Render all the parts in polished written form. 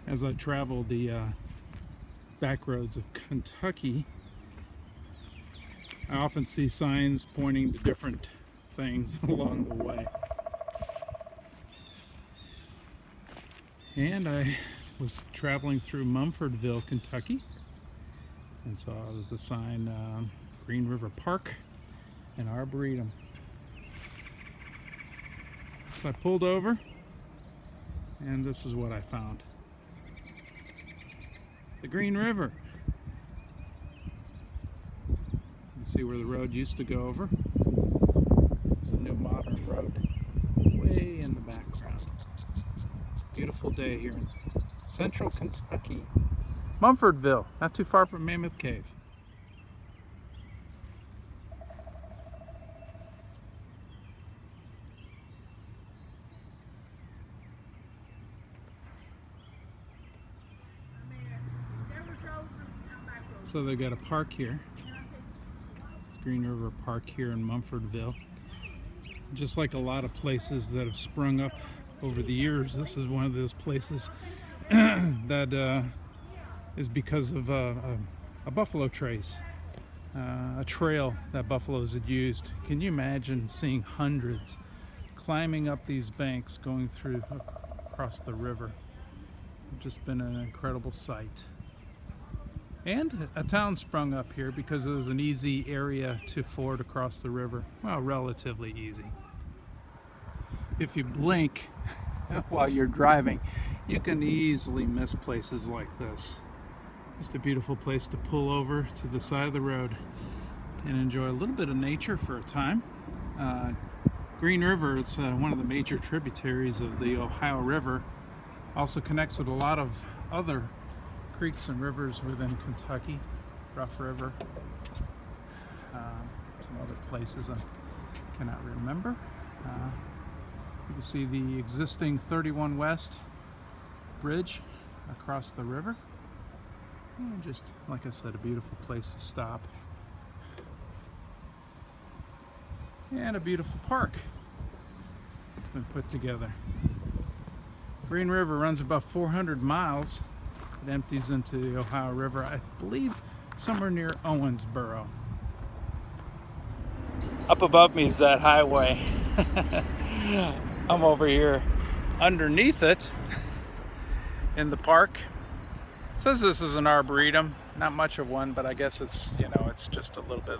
As I travel the back roads of Kentucky, I often see signs pointing to different things along the way. And I was traveling through Mumfordville, Kentucky, and saw the sign Green River Park and Arboretum. So I pulled over, and this is what I found. The Green River. You can see where the road used to go over. There's a new modern road way in the background. Beautiful day here in central Kentucky. Mumfordville, not too far from Mammoth Cave. So they got a park here, Green River Park here in Mumfordville. Just like a lot of places that have sprung up over the years, this is one of those places that is because of a buffalo trace, a trail that buffaloes had used. Can you imagine seeing hundreds climbing up these banks going through across the river? It's just been an incredible sight. And a town sprung up here because it was an easy area to ford across the river. Well, relatively easy. If you blink while you're driving, you can easily miss places like this. Just a beautiful place to pull over to the side of the road and enjoy a little bit of nature for a time. Green River, it's one of the major tributaries of the Ohio River. Also connects with a lot of other creeks and rivers within Kentucky, Rough River, some other places I cannot remember. You can see the existing 31 West bridge across the river. And just, like I said, a beautiful place to stop. And a beautiful park that's been put together. Green River runs about 400 miles. It empties into the Ohio River, I believe somewhere near Owensboro. Up above me is that highway. I'm over here underneath it in the park. It says this is an arboretum, not much of one, but I guess it's, you know, it's just a little bit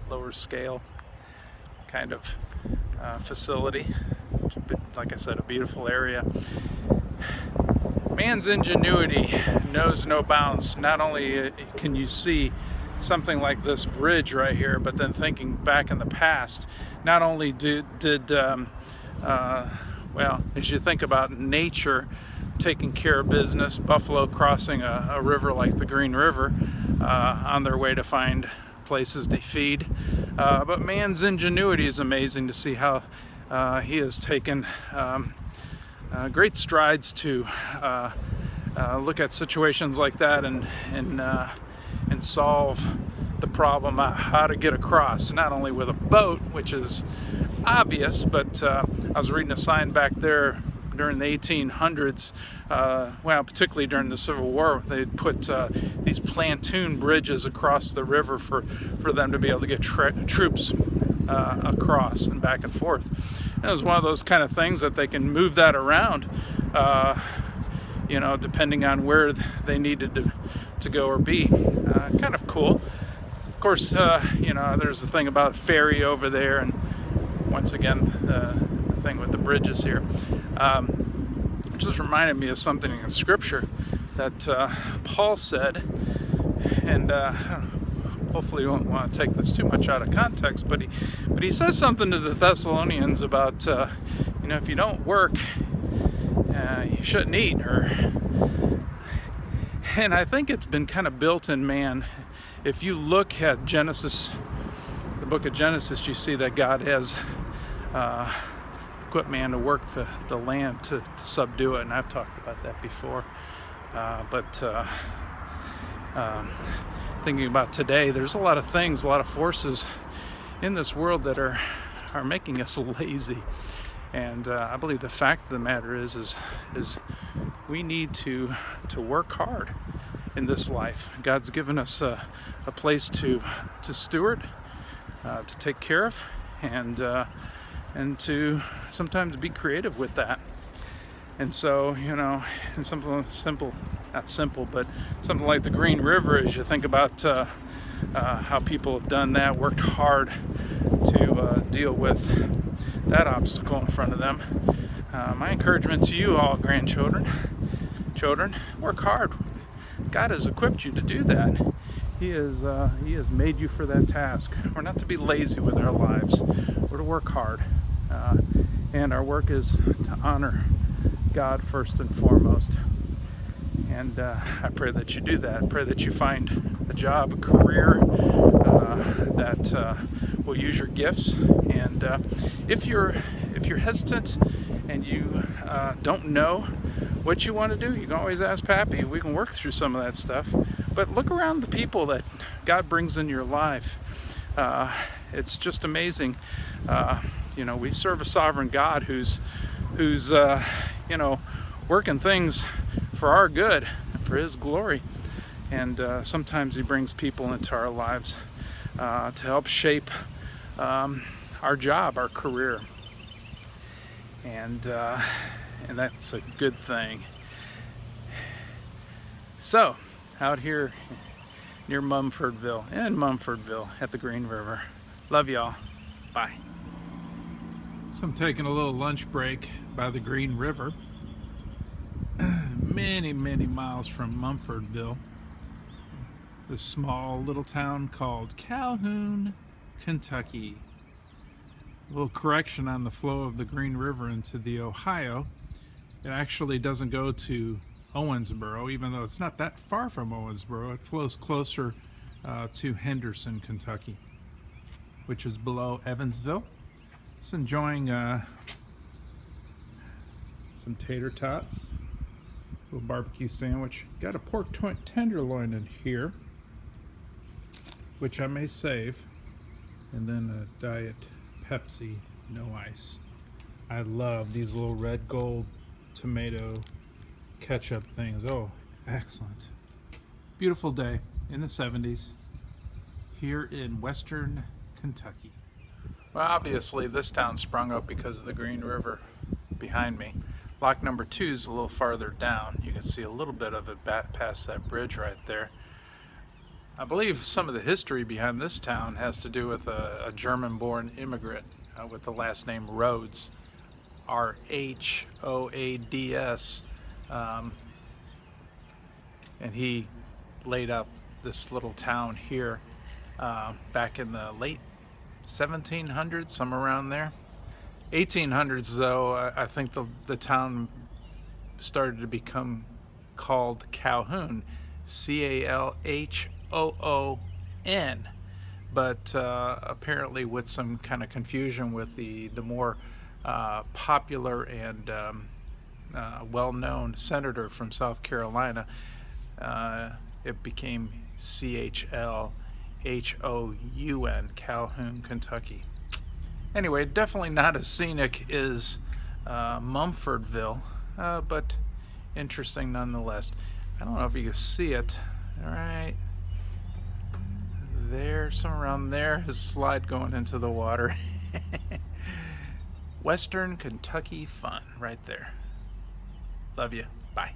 lower scale kind of facility. Like I said, a beautiful area. Man's ingenuity knows no bounds. Not only can you see something like this bridge right here, but then thinking back in the past, not only well, as you think about nature taking care of business, buffalo crossing a river like the Green River on their way to find places to feed, but man's ingenuity is amazing to see how he has taken great strides to look at situations like that and solve the problem how to get across, not only with a boat, which is obvious, but I was reading a sign back there during the 1800s, well, particularly during the Civil War, they'd put these pontoon bridges across the river for them to be able to get troops across and back and forth. And it was one of those kind of things that they can move that around, you know, depending on where they needed to go or be. Kind of cool. Of course, you know, there's the thing about ferry over there, and once again, the thing with the bridges here. It just reminded me of something in Scripture that Paul said, and hopefully you won't want to take this too much out of context, but he says something to the Thessalonians about, you know, if you don't work, you shouldn't eat. And I think it's been kind of built in man. If you look at Genesis, the book of Genesis, you see that God has equipped man to work the land to subdue it, and I've talked about that before. Thinking about today, there's a lot of things, a lot of forces in this world that are making us lazy. And I believe the fact of the matter is we need to work hard in this life. God's given us a place to steward, to take care of, and to sometimes be creative with that. And so, you know, and something simple, not simple, but something like the Green River, as you think about how people have done that, worked hard to deal with that obstacle in front of them. My encouragement to you all, grandchildren, children, work hard. God has equipped you to do that. He has made you for that task. We're not to be lazy with our lives. We're to work hard. And our work is to honor God first and foremost. And I pray that you do that. I pray that you find a job, a career that will use your gifts. And if you're hesitant and you don't know what you want to do, you can always ask Pappy. We can work through some of that stuff. But look around the people that God brings in your life. It's just amazing. You know, we serve a sovereign God who's you know, working things for our good, for His glory. And sometimes He brings people into our lives to help shape our job, our career. And that's a good thing. So, out here near Mumfordville, at the Green River. Love y'all. Bye. So I'm taking a little lunch break by the Green River. Many miles from Mumfordville. This small little town called Calhoun, Kentucky. A little correction on the flow of the Green River into the Ohio. It actually doesn't go to Owensboro, even though it's not that far from Owensboro. It flows closer to Henderson, Kentucky, which is below Evansville. Just enjoying some tater tots, a little barbecue sandwich. Got a pork tenderloin in here, which I may save, and then a Diet Pepsi, no ice. I love these little red gold tomato ketchup things. Oh, excellent. Beautiful day in the 70s here in western Kentucky. Well, obviously this town sprung up because of the Green River behind me. Lock number 2 is a little farther down. You can see a little bit of it past that bridge right there. I believe some of the history behind this town has to do with a German-born immigrant with the last name Rhodes, R-H-O-A-D-S, and he laid out this little town here back in the late 1700s, somewhere around there. 1800s though, I think the town started to become called Calhoun, C-A-L-H-O-O-N, but apparently with some kind of confusion with the more popular and well-known senator from South Carolina, it became C-H-L-H-O-U-N, Calhoun, Kentucky. Anyway, definitely not as scenic as Mumfordville, but interesting nonetheless. I don't know if you can see it. All right, there, somewhere around there, his slide going into the water. Western Kentucky fun right there. Love you. Bye.